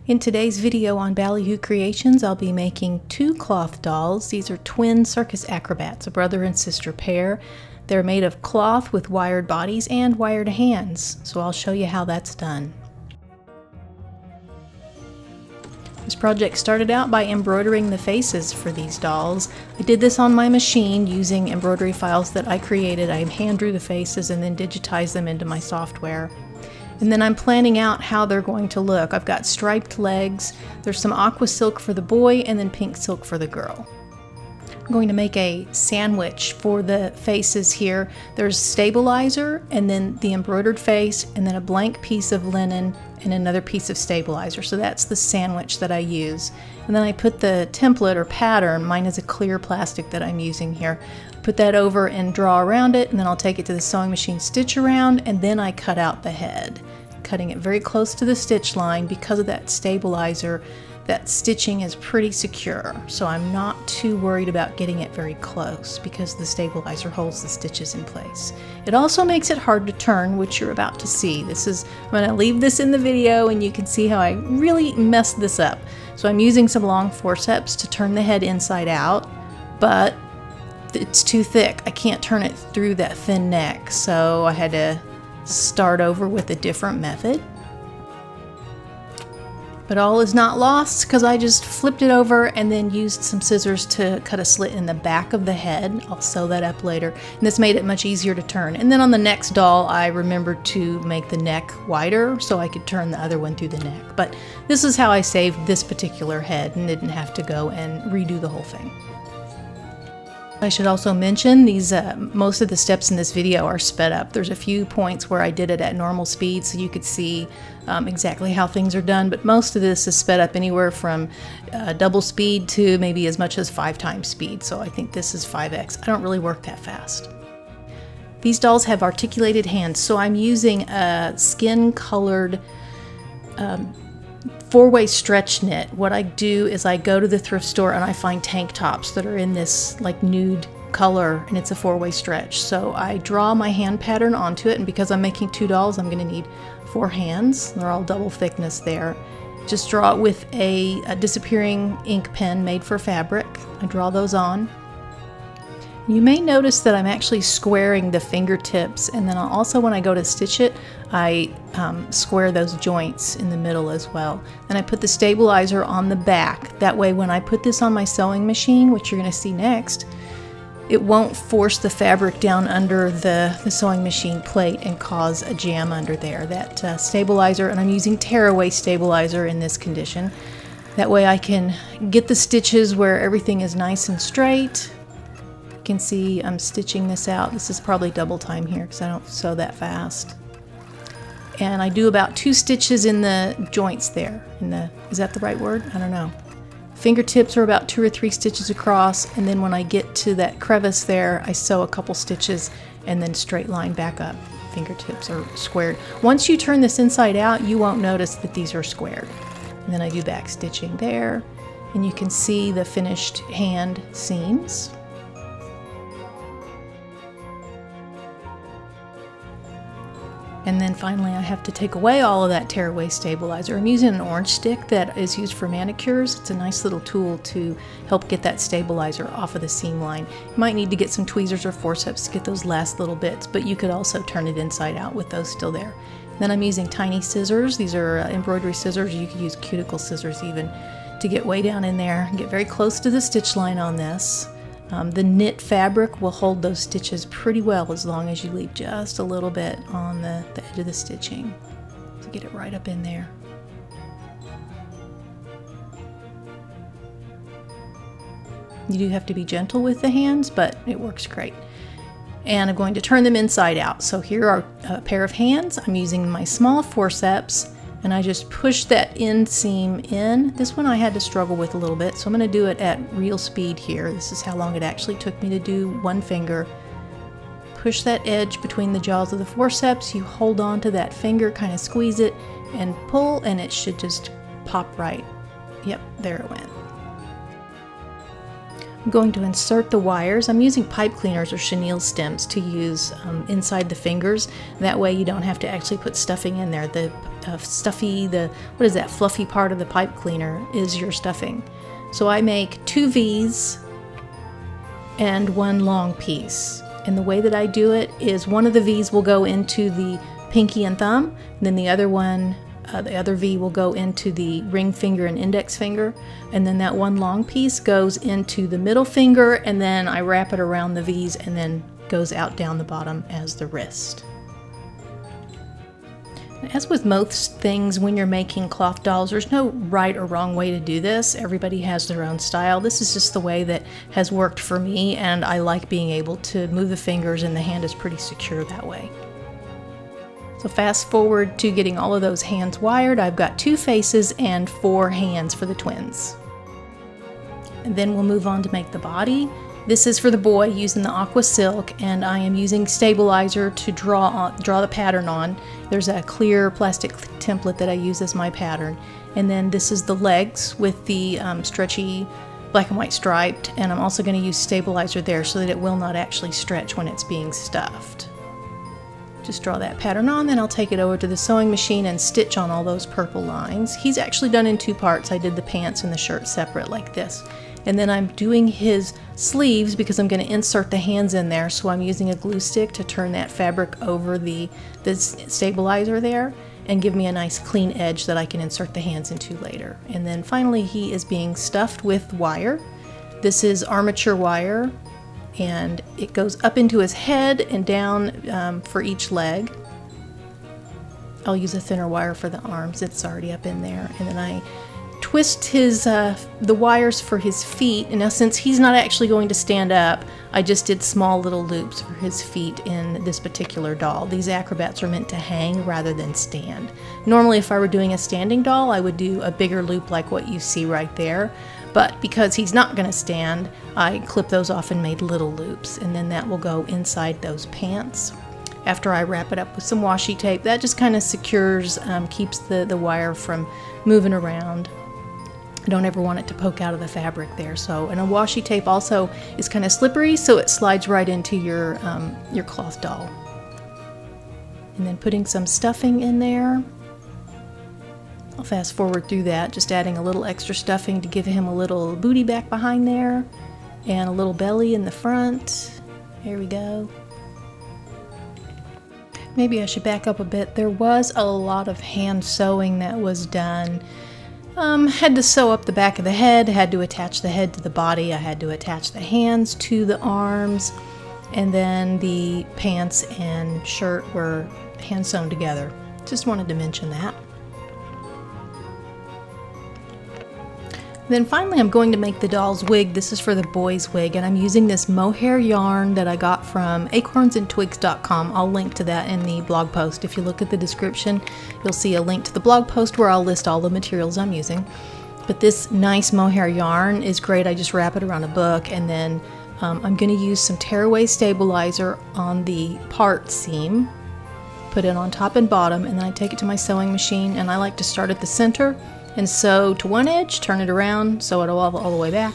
In today's video on Ballyhoo Creations, I'll be making two cloth dolls. These are twin circus acrobats, a brother and sister pair. They're made of cloth with wired bodies and wired hands, so I'll show you how that's done. This project started out by embroidering the faces for these dolls. I did this on my machine using embroidery files that I created. I hand drew the faces and then digitized them into my software. And then I'm planning out how they're going to look. I've got striped legs, there's some aqua silk for the boy, and then pink silk for the girl. I'm going to make a sandwich for the faces here. There's stabilizer, and then the embroidered face, and then a blank piece of linen, and another piece of stabilizer. So that's the sandwich that I use. And then I put the template or pattern, mine is a clear plastic that I'm using here, put that over and draw around it, and then I'll take it to the sewing machine, stitch around, and then I cut out the head, cutting it very close to the stitch line. Because of that stabilizer, that stitching is pretty secure, so I'm not too worried about getting it very close because the stabilizer holds the stitches in place. It also makes it hard to turn, which you're about to see. I'm going to leave this in the video and you can see how I really messed this up. So I'm using some long forceps to turn the head inside out, but it's too thick. I can't turn it through that thin neck, so I had to start over with a different method. But all is not lost because I just flipped it over and then used some scissors to cut a slit in the back of the head. I'll sew that up later. And this made it much easier to turn. And then on the next doll, I remembered to make the neck wider so I could turn the other one through the neck. But this is how I saved this particular head and didn't have to go and redo the whole thing. I should also mention most of the steps in this video are sped up. There's a few points where I did it at normal speed so you could see exactly how things are done, but most of this is sped up anywhere from double speed to maybe as much as 5 times speed, so I think this is 5x. I don't really work that fast. These dolls have articulated hands, so I'm using a skin-colored 4-way stretch knit. What I do is I go to the thrift store and I find tank tops that are in this like nude color, and it's a 4-way stretch. So I draw my hand pattern onto it, and because I'm making 2 dolls, I'm going to need 4 hands. They're all double thickness there. Just draw it with a disappearing ink pen made for fabric. I draw those on. You may notice that I'm actually squaring the fingertips, and then also when I go to stitch it, I square those joints in the middle as well. Then I put the stabilizer on the back. That way when I put this on my sewing machine, which you're going to see next, it won't force the fabric down under the sewing machine plate and cause a jam under there. That stabilizer, and I'm using tearaway stabilizer in this condition. That way I can get the stitches where everything is nice and straight. You can see I'm stitching this out. This is probably double time here because I don't sew that fast. And I do about 2 stitches in the joints there. Is that the right word? I don't know. Fingertips are about 2 or 3 stitches across, and then when I get to that crevice there, I sew a couple stitches and then straight line back up. Fingertips are squared. Once you turn this inside out, you won't notice that these are squared. And then I do back stitching there, and you can see the finished hand seams. And then finally I have to take away all of that tearaway stabilizer. I'm using an orange stick that is used for manicures. It's a nice little tool to help get that stabilizer off of the seam line. You might need to get some tweezers or forceps to get those last little bits, but you could also turn it inside out with those still there. Then I'm using tiny scissors. These are embroidery scissors. You could use cuticle scissors even to get way down in there and get very close to the stitch line on this. The knit fabric will hold those stitches pretty well as long as you leave just a little bit on the edge of the stitching to get it right up in there. You do have to be gentle with the hands, but it works great. And I'm going to turn them inside out. So here are a pair of hands. I'm using my small forceps, and I just push that inseam in. This one I had to struggle with a little bit, so I'm going to do it at real speed here. This is how long it actually took me to do one finger. Push that edge between the jaws of the forceps. You hold on to that finger, kind of squeeze it, and pull, and it should just pop right. Yep, there it went. I'm going to insert the wires. I'm using pipe cleaners or chenille stems to use inside the fingers. That way you don't have to actually put stuffing in there. The stuffy, what is that fluffy part of the pipe cleaner is your stuffing. So I make 2 V's and 1 long piece. And the way that I do it is one of the V's will go into the pinky and thumb, and then the other one, the other V will go into the ring finger and index finger, and then that one long piece goes into the middle finger, and then I wrap it around the V's and then goes out down the bottom as the wrist. As with most things when you're making cloth dolls, there's no right or wrong way to do this. Everybody has their own style. This is just the way that has worked for me, and I like being able to move the fingers, and the hand is pretty secure that way. So fast forward to getting all of those hands wired. I've got 2 faces and 4 hands for the twins. And then we'll move on to make the body. This is for the boy using the aqua silk, and I am using stabilizer to draw the pattern on. There's a clear plastic template that I use as my pattern. And then this is the legs with the stretchy black and white striped, and I'm also going to use stabilizer there so that it will not actually stretch when it's being stuffed. Just draw that pattern on, then I'll take it over to the sewing machine and stitch on all those purple lines. He's actually done in 2 parts. I did the pants and the shirt separate like this. And then I'm doing his sleeves because I'm going to insert the hands in there, so I'm using a glue stick to turn that fabric over the stabilizer there and give me a nice clean edge that I can insert the hands into later. And then finally he is being stuffed with wire. This is armature wire, and it goes up into his head and down for each leg. I'll use a thinner wire for the arms, it's already up in there. And then I twist the wires for his feet, and now since he's not actually going to stand up, I just did small little loops for his feet in this particular doll. These acrobats are meant to hang rather than stand. Normally if I were doing a standing doll, I would do a bigger loop like what you see right there, but because he's not going to stand, I clipped those off and made little loops, and then that will go inside those pants. After I wrap it up with some washi tape, that just kind of secures, keeps the wire from moving around. I don't ever want it to poke out of the fabric there. So, and a washi tape also is kind of slippery, so it slides right into your cloth doll. And then putting some stuffing in there. I'll fast forward through that, just adding a little extra stuffing to give him a little booty back behind there, and a little belly in the front. There we go. Maybe I should back up a bit. There was a lot of hand sewing that was done. Had to sew up the back of the head, had to attach the head to the body, I had to attach the hands to the arms, and then the pants and shirt were hand sewn together. Just wanted to mention that. Then finally I'm going to make the doll's wig. This is for the boy's wig, and I'm using this mohair yarn that I got from acornsandtwigs.com. I'll link to that in the blog post. If you look at the description, you'll see a link to the blog post where I'll list all the materials I'm using. But this nice mohair yarn is great. I just wrap it around a book, and then I'm going to use some tearaway stabilizer on the part seam, put it on top and bottom, and then I take it to my sewing machine, and I like to start at the center and sew to one edge, turn it around, sew it all the way back,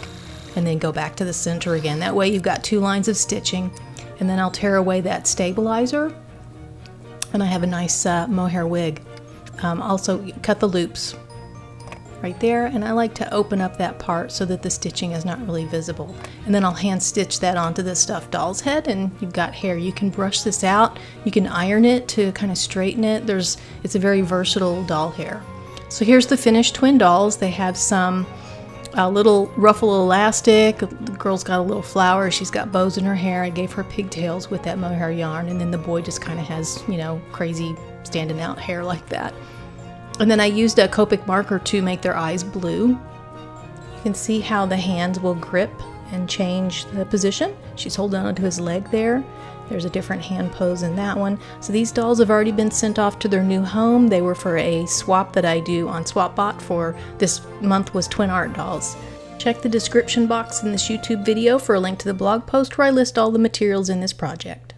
and then go back to the center again. That way you've got 2 lines of stitching, and then I'll tear away that stabilizer, and I have a nice mohair wig. Also cut the loops right there, and I like to open up that part so that the stitching is not really visible. And then I'll hand stitch that onto the stuffed doll's head, and you've got hair. You can brush this out, you can iron it to kind of straighten it. It's a very versatile doll hair. So here's the finished twin dolls. They have some little ruffle elastic. The girl's got a little flower. She's got bows in her hair. I gave her pigtails with that mohair yarn, and then the boy just kind of has, you know, crazy standing out hair like that. And then I used a Copic marker to make their eyes blue. You can see how the hands will grip and change the position. She's holding onto his leg there. There's a different hand pose in that one. So these dolls have already been sent off to their new home. They were for a swap that I do on SwapBot for this month was Twin Art Dolls. Check the description box in this YouTube video for a link to the blog post where I list all the materials in this project.